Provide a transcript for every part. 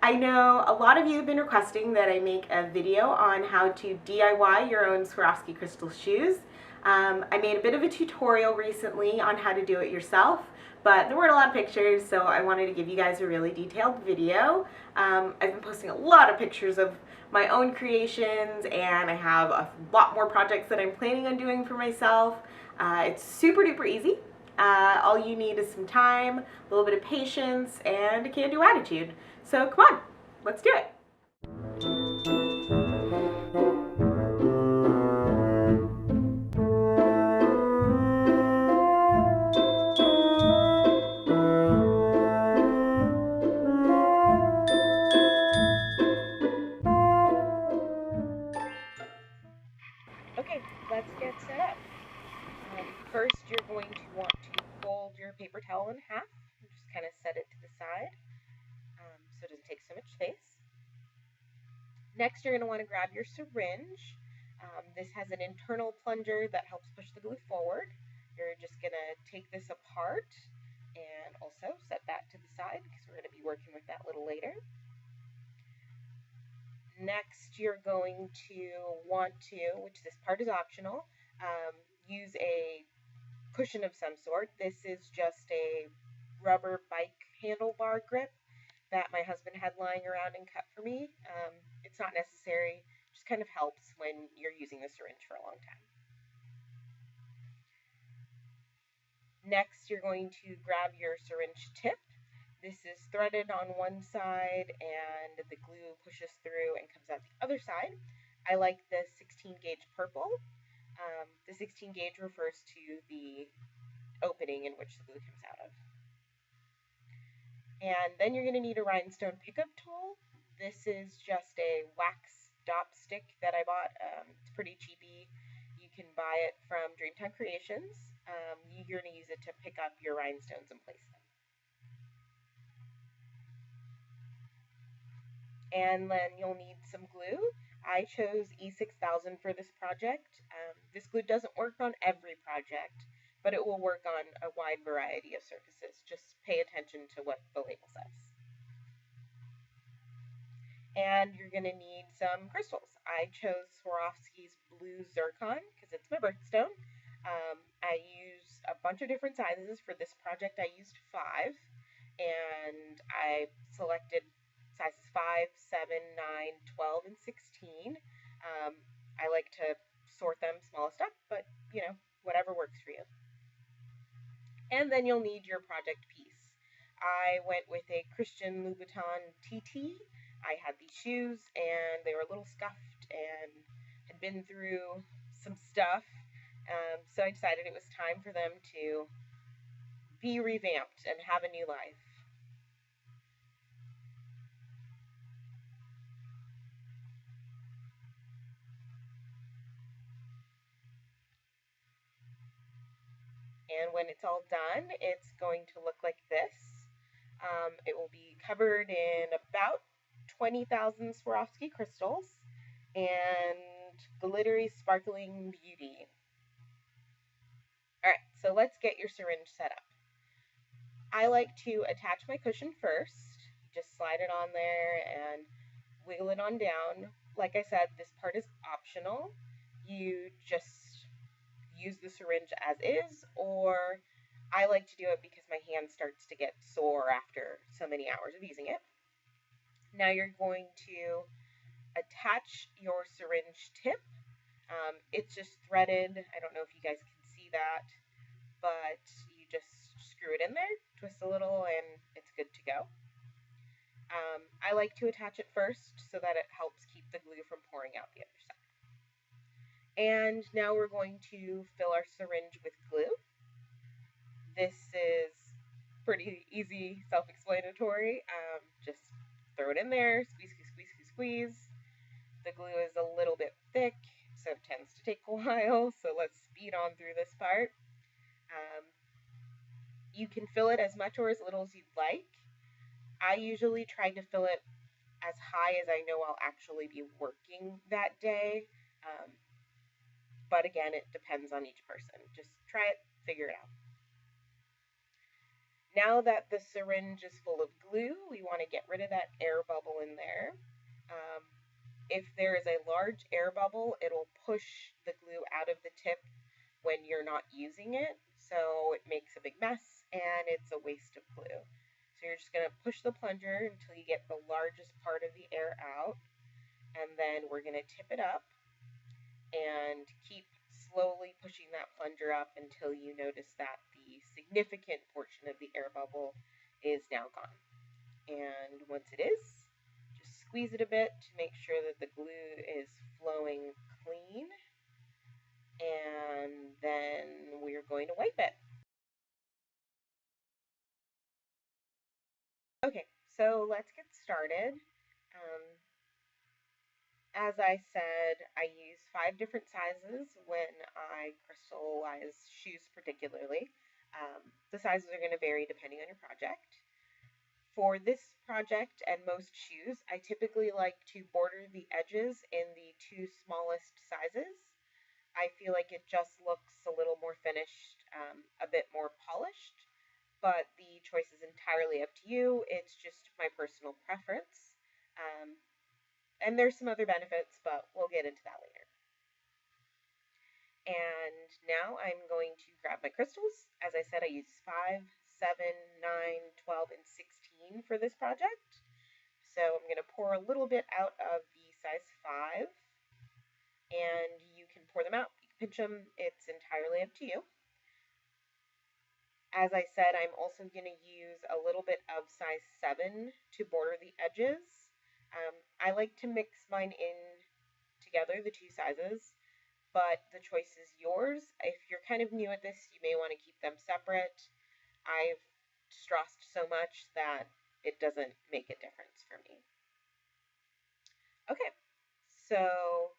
I know a lot of you have been requesting that I make a video on how to DIY your own Swarovski crystal shoes. I made a bit of a tutorial recently on how to do it yourself, but there weren't a lot of pictures, so I wanted to give you guys a really detailed video. I've been posting a lot of pictures of my own creations, and I have a lot more projects that I'm planning on doing for myself. It's super duper easy. All you need is some time, a little bit of patience, and a can-do attitude. So come on, let's do it. Okay, let's get set up. First, you're going to want to fold your paper towel in half and just kind of set it to the side so it doesn't take so much space. Next, you're going to want to grab your syringe. This has an internal plunger that helps push the glue forward. You're just going to take this apart and also set that to the side because we're going to be working with that a little later. Next, you're going to want to, which this part is optional, use a cushion of some sort. This is just a rubber bike handlebar grip that my husband had lying around and cut for me. It's not necessary, just kind of helps when you're using the syringe for a long time. Next, you're going to grab your syringe tip. This is threaded on one side and the glue pushes through and comes out the other side. I like the 16 gauge purple. The 16 gauge refers to the opening in which the glue comes out of. And then you're going to need a rhinestone pickup tool. This is just a wax dop stick that I bought. It's pretty cheapy. You can buy it from Dreamtime Creations. You're going to use it to pick up your rhinestones and place them. And then you'll need some glue. I chose E6000 for this project. This glue doesn't work on every project, but it will work on a wide variety of surfaces. Just pay attention to what the label says. And you're going to need some crystals. I chose Swarovski's blue zircon because it's my birthstone. I used a bunch of different sizes. For this project, I used 5, and I selected sizes 5, 7, 9, 12, and 16. I like to sort them smallest up, but you know, whatever works for you. And then you'll need your project piece. I went with a Christian Louboutin TT. I had these shoes and they were a little scuffed and had been through some stuff. So I decided it was time for them to be revamped and have a new life. And when it's all done, it's going to look like this. It will be covered in about 20,000 Swarovski crystals and glittery, sparkling beauty. Alright, so let's get your syringe set up. I like to attach my cushion first. Just slide it on there and wiggle it on down. Like I said, this part is optional. You just use the syringe as is, or I like to do it because my hand starts to get sore after so many hours of using it. Now you're going to attach your syringe tip. It's just threaded. I don't know if you guys can see that, but you just screw it in there, twist a little, and it's good to go. I like to attach it first so that it helps keep the glue from pouring out the other side. And now we're going to fill our syringe with glue. This is pretty easy, self-explanatory. Just throw it in there, squeeze, squeeze, squeeze, squeeze, squeeze. The glue is a little bit thick, so it tends to take a while, so let's speed on through this part. You can fill it as much or as little as you'd like. I usually try to fill it as high as I know I'll actually be working that day. But again, it depends on each person. Just try it, figure it out. Now that the syringe is full of glue, we want to get rid of that air bubble in there. Um, if there is a large air bubble, it'll push the glue out of the tip when you're not using it, so it makes a big mess and it's a waste of glue. So you're just going to push the plunger until you get the largest part of the air out, and then we're going to tip it up and keep slowly pushing that plunger up until you notice that the significant portion of the air bubble is now gone. And once it is, just squeeze it a bit to make sure that the glue is flowing clean, and then we're going to wipe it. Okay, so let's get started. Um, as I said, I use 5 different sizes when I crystallize shoes particularly. The sizes are going to vary depending on your project. For this project and most shoes, I typically like to border the edges in the 2 smallest sizes. I feel like it just looks a little more finished, a bit more polished, but the choice is entirely up to you. It's just my personal preference. And there's some other benefits, but we'll get into that later. And now I'm going to grab my crystals. As I said, I use 5, 7, 9, 12, and 16 for this project. So I'm going to pour a little bit out of the size 5, and you can pour them out. You can pinch them. It's entirely up to you. As I said, I'm also going to use a little bit of size 7 to border the edges. I like to mix mine in together, the 2 sizes, but the choice is yours. If you're kind of new at this, you may want to keep them separate. I've stressed so much that it doesn't make a difference for me. Okay, so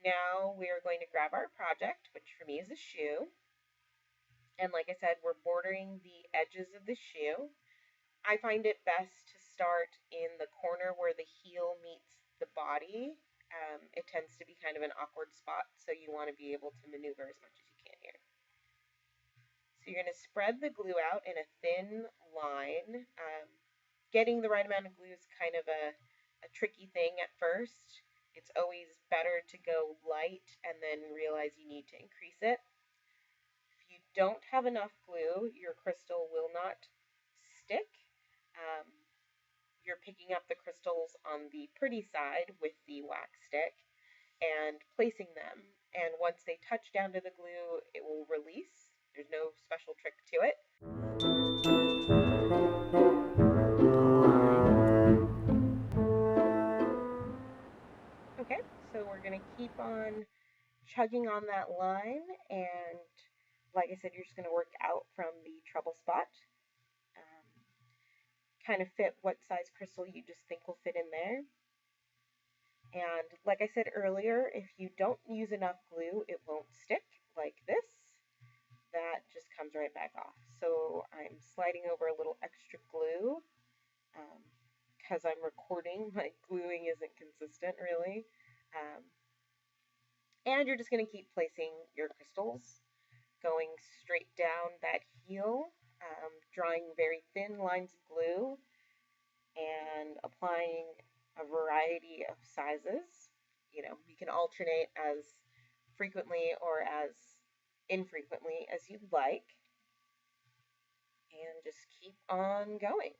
now we are going to grab our project, which for me is a shoe. And like I said, we're bordering the edges of the shoe. I find it best to start in the corner where the heel meets the body. It tends to be kind of an awkward spot, so you want to be able to maneuver as much as you can here. So you're going to spread the glue out in a thin line. Getting the right amount of glue is kind of a tricky thing at first. It's always better to go light and then realize you need to increase it. If you don't have enough glue, your crystal will not stick. You're picking up the crystals on the pretty side with the wax stick and placing them. And once they touch down to the glue, it will release. There's no special trick to it. Okay, so we're going to keep on chugging on that line, and like I said, you're just going to work out from the trouble spot. Kind of fit what size crystal you just think will fit in there. And like I said earlier, if you don't use enough glue, it won't stick like this. That just comes right back off. So I'm sliding over a little extra glue because I'm recording. My gluing isn't consistent really. And you're just going to keep placing your crystals, going straight down that heel, drawing very thin lines of glue, and applying a variety of sizes. You know, you can alternate as frequently or as infrequently as you'd like, and just keep on going.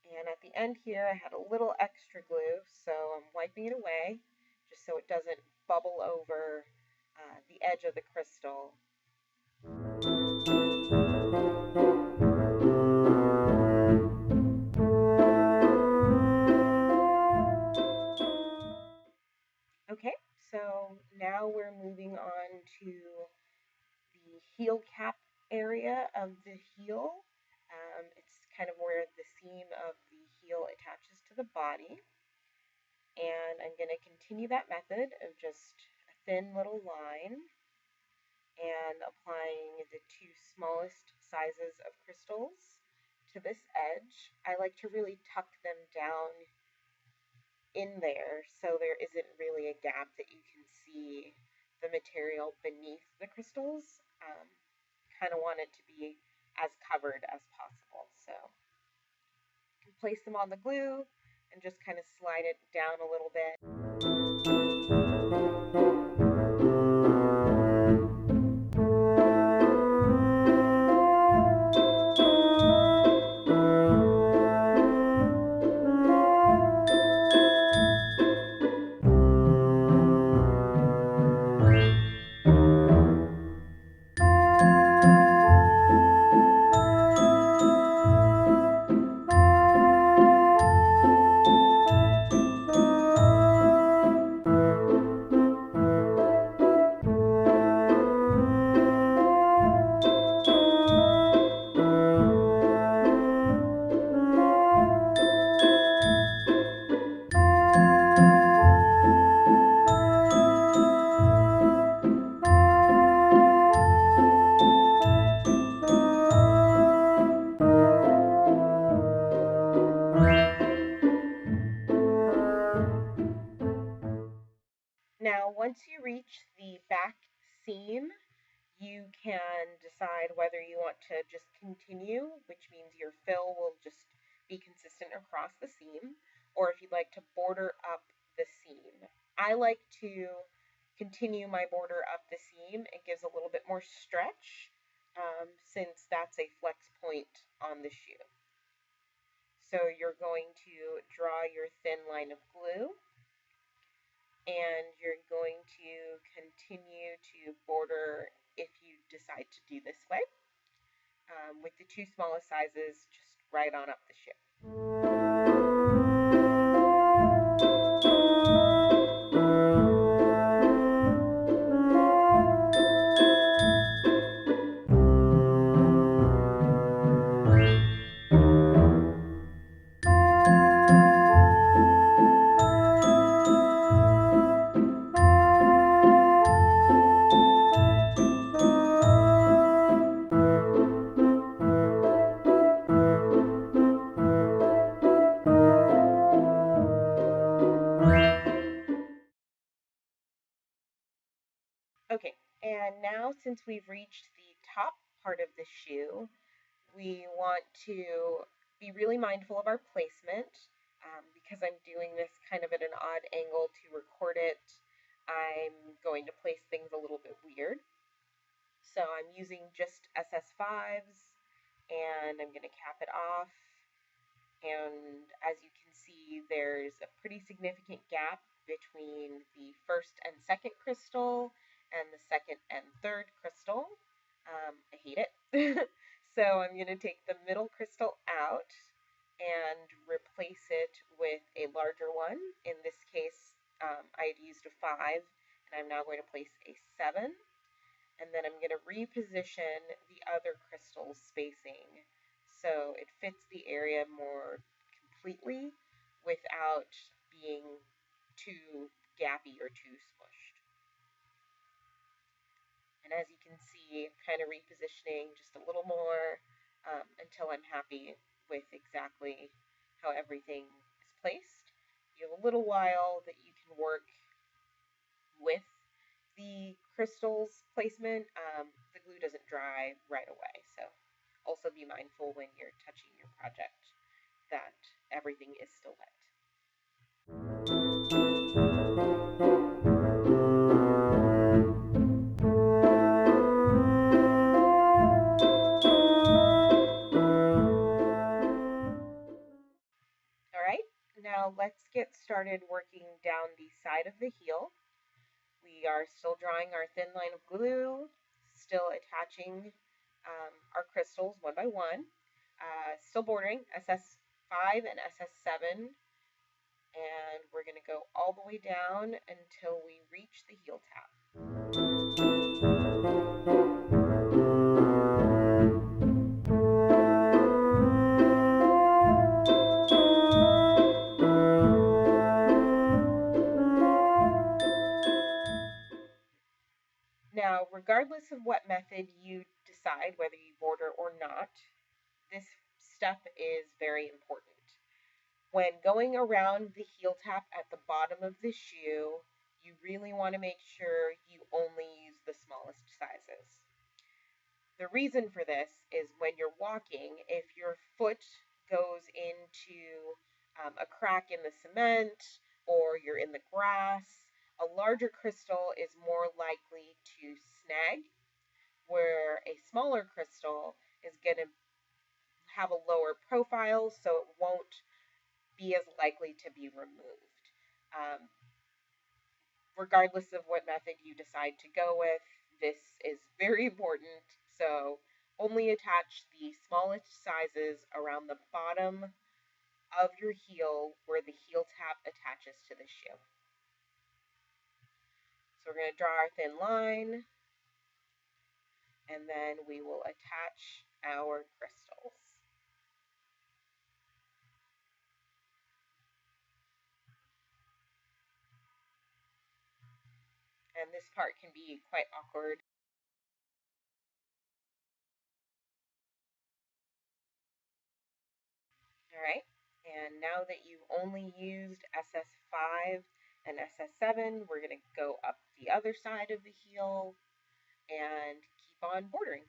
And at the end here, I had a little extra glue, so I'm wiping it away just so it doesn't bubble over the edge of the crystal. Okay, so now we're moving on to the heel cap area of the heel. It's kind of where the seam of the heel attaches to the body. And I'm going to continue that method of just a thin little line and applying the 2 smallest sizes of crystals to this edge. I like to really tuck them down in there so there isn't really a gap that you can see the material beneath the crystals. kind of want it to be as covered as possible. So place them on the glue and just kind of slide it down a little bit. Now, once you reach the back seam, you can decide whether you want to just continue, which means your fill will just be consistent across the seam, or if you'd like to border up the seam. I like to continue my border up the seam. It gives a little bit more stretch since that's a flex point on the shoe. So you're going to draw your thin line of glue, and you're going to continue to border if you decide to do this way, with the two smallest sizes just right on up the shoe. Okay, and now since we've reached the top part of the shoe, we want to be really mindful of our placement. Because I'm doing this kind of at an odd angle to record it, I'm going to place things a little bit weird. So I'm using just SS5s, and I'm going to cap it off. And as you can see, there's a pretty significant gap between the first and second crystal and the second and third crystal. I hate it. So I'm going to take the middle crystal out and replace it with a larger one. In this case, I had used a 5, and I'm now going to place a 7. And then I'm going to reposition the other crystal's spacing so it fits the area more completely without being too gappy or too smushed. And as you can see, I'm kind of repositioning just a little more until I'm happy with exactly how everything is placed. You have a little while that you can work with the crystal's placement. The glue doesn't dry right away, so also be mindful when you're touching your project that everything is still wet. Alright, now let's get started working down the side of the heel. We are still drawing our thin line of glue, still attaching our crystals one by one, still bordering SS5 and SS7, and we're going to go all the way down until we reach the heel tab. Now, regardless of what method you decide, whether you border or not, this step is very important. When going around the heel tap at the bottom of the shoe, you really want to make sure you only use the smallest sizes. The reason for this is when you're walking, if your foot goes into a crack in the cement or you're in the grass, a larger crystal is more likely to snag, where a smaller crystal is going to have a lower profile, so it won't be as likely to be removed. Regardless of what method you decide to go with, this is very important. So only attach the smallest sizes around the bottom of your heel where the heel tap attaches to the shoe. So we're going to draw our thin line, and then we will attach our crystals. And this part can be quite awkward. All right, and now that you've only used SS5 and SS7, we're going to go up the other side of the heel and keep on bordering.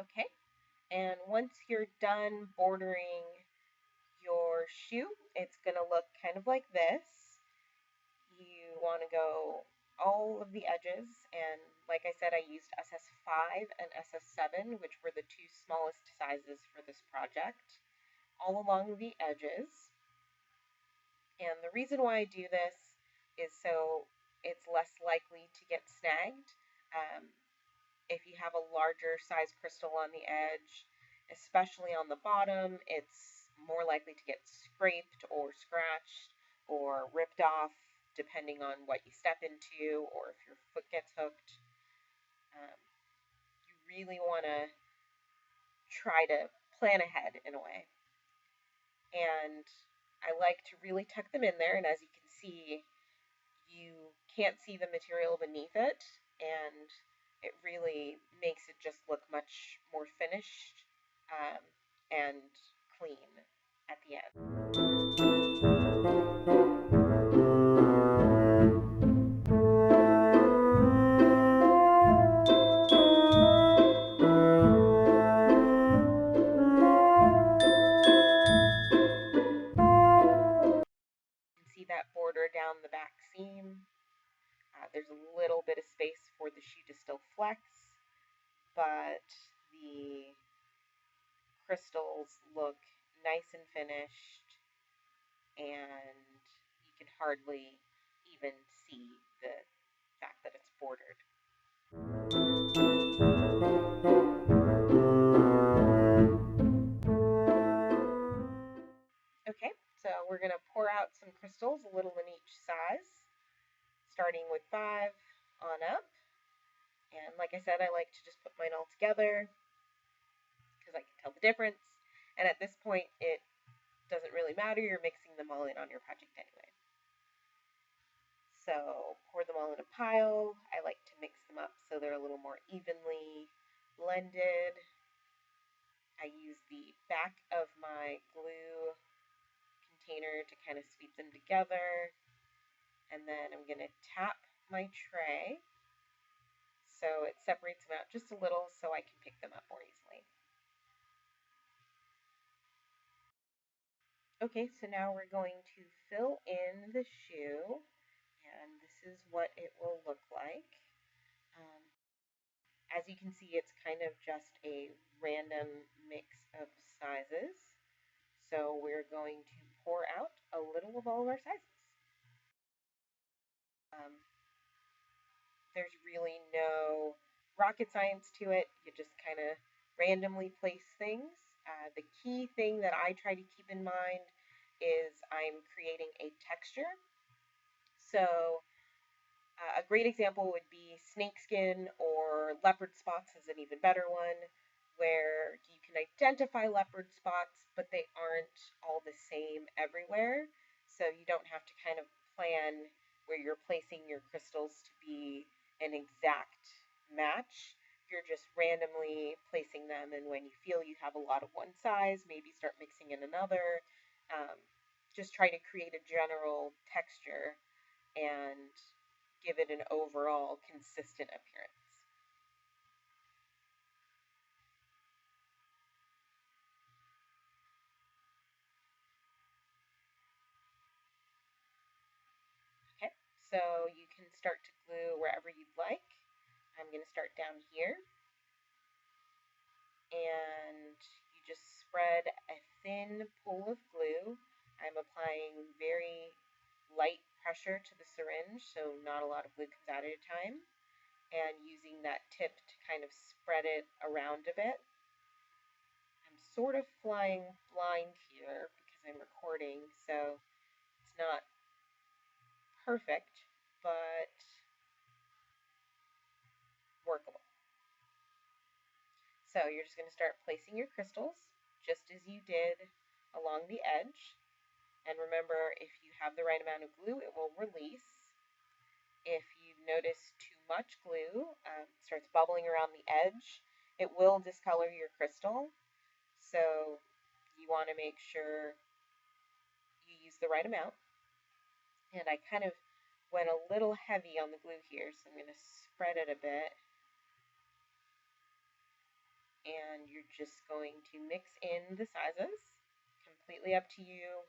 Okay, and once you're done bordering your shoe, it's going to look kind of like this. You want to go all of the edges, and like I said, I used SS5 and SS7, which were the two smallest sizes for this project, all along the edges. And the reason why I do this is so it's less likely to get snagged. If you have a larger size crystal on the edge, especially on the bottom, it's more likely to get scraped or scratched or ripped off depending on what you step into or if your foot gets hooked. You really want to try to plan ahead in a way. And I like to really tuck them in there, and as you can see, you can't see the material beneath it, and it really makes it just look much more finished and clean at the end. You can see that border down the back seam. There's a little bit of space for the shoe to still flex, but the crystals look nice and finished, and you can hardly even see the fact that it's bordered. Okay, so we're going to pour out some crystals, a little in each size, starting with 5 on up. And like I said, I like to just put mine all together because I can tell the difference. And at this point, it doesn't really matter. You're mixing them all in on your project anyway. So pour them all in a pile. I like to mix them up so they're a little more evenly blended. I use the back of my glue container to kind of sweep them together. And then I'm going to tap my tray so it separates them out just a little so I can pick them up more easily. Okay, so now we're going to fill in the shoe, and this is what it will look like. As you can see, it's kind of just a random mix of sizes. So we're going to pour out a little of all of our sizes. There's really no rocket science to it. You just kind of randomly place things. The key thing that I try to keep in mind is I'm creating a texture. So a great example would be snakeskin, or leopard spots is an even better one, where you can identify leopard spots, but they aren't all the same everywhere. So you don't have to kind of plan where you're placing your crystals to be an exact match. You're just randomly placing them, and when you feel you have a lot of one size, maybe start mixing in another. Just try to create a general texture, and give it an overall consistent appearance. Okay, so you can start to glue wherever you'd like. I'm going to start down here, and you just spread a thin pool of glue. I'm applying very light pressure to the syringe, so not a lot of glue comes out at a time, and using that tip to kind of spread it around a bit. I'm sort of flying blind here because I'm recording, so it's not perfect, but workable. So you're just going to start placing your crystals just as you did along the edge. And remember, if you have the right amount of glue, it will release. If you notice too much glue, starts bubbling around the edge, it will discolor your crystal. So you want to make sure you use the right amount. And I kind of went a little heavy on the glue here, so I'm going to spread it a bit. And you're just going to mix in the sizes. Completely up to you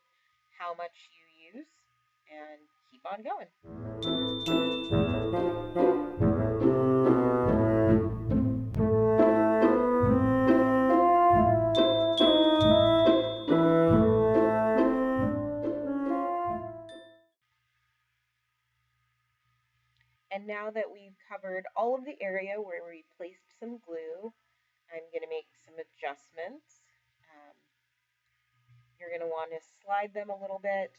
how much you use, and keep on going. And now that we've covered all of the area where we placed some glue, I'm going to make some adjustments. You're going to want to slide them a little bit.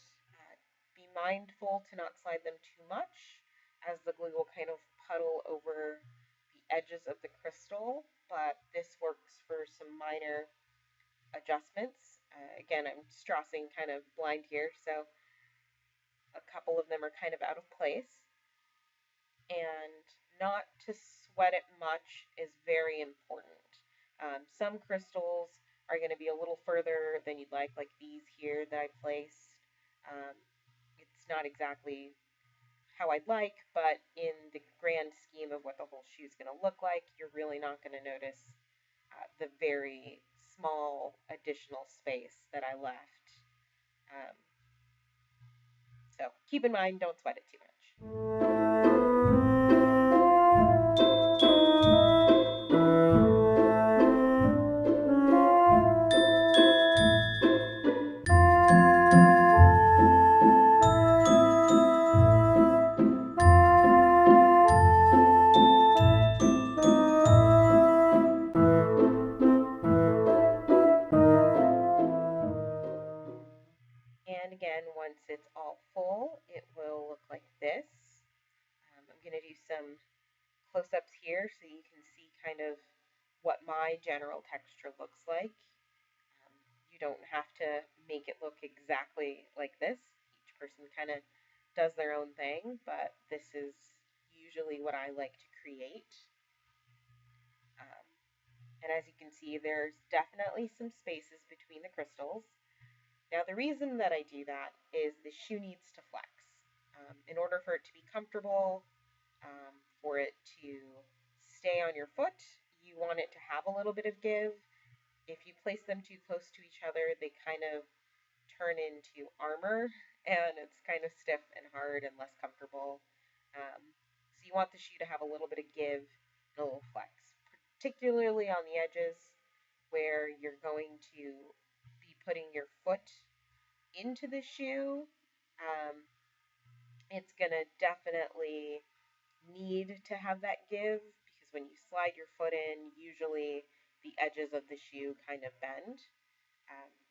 Be mindful to not slide them too much, as the glue will kind of puddle over the edges of the crystal, but this works for some minor adjustments. Again, I'm strassing kind of blind here, so a couple of them are kind of out of place. And not to sweat it much is very important. Some crystals are going to be a little further than you'd like these here that I placed. It's not exactly how I'd like, but in the grand scheme of what the whole shoe is going to look like, you're really not going to notice the very small additional space that I left. So keep in mind, don't sweat it too much. And again, once it's all full, it will look like this. I'm going to do some close-ups here so you can see kind of what my general texture looks like. You don't have to make it look exactly like this. Each person kind of does their own thing, but this is usually what I like to create. And as you can see, there's definitely some spaces between the crystals. Now, the reason that I do that is the shoe needs to flex. In order for it to be comfortable, for it to stay on your foot, you want it to have a little bit of give. If you place them too close to each other, they kind of turn into armor, and it's kind of stiff and hard and less comfortable. So you want the shoe to have a little bit of give and a little flex, particularly on the edges where you're going to be putting your foot into the shoe. It's going to definitely need to have that give, because when you slide your foot in, usually the edges of the shoe kind of bend.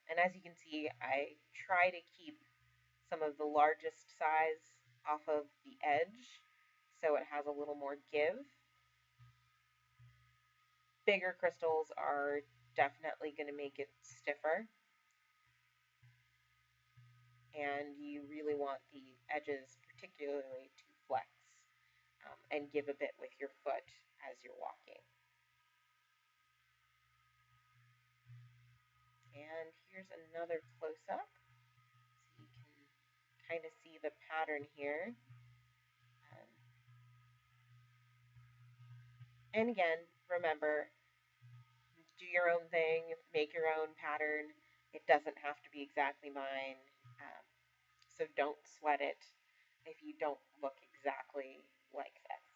And as you can see, I try to keep some of the largest size off of the edge so it has a little more give. Bigger crystals are definitely going to make it stiffer, and you really want the edges particularly to flex and give a bit with your foot as you're walking. And here's another close-up, so you can kind of see the pattern here. And again, remember, do your own thing, make your own pattern. It doesn't have to be exactly mine. Um, so don't sweat it if you don't look exactly like this.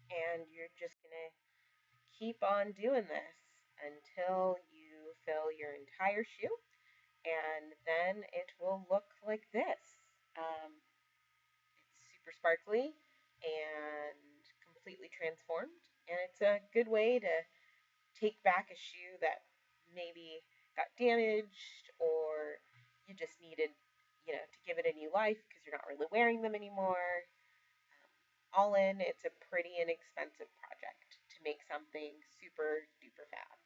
And you're just going to keep on doing this until you fill your entire shoe, and then it will look like this. It's super sparkly and completely transformed, and it's a good way to take back a shoe that maybe got damaged, or you just needed, to give it a new life because you're not really wearing them anymore. All in, it's a pretty inexpensive project to make something super duper fab.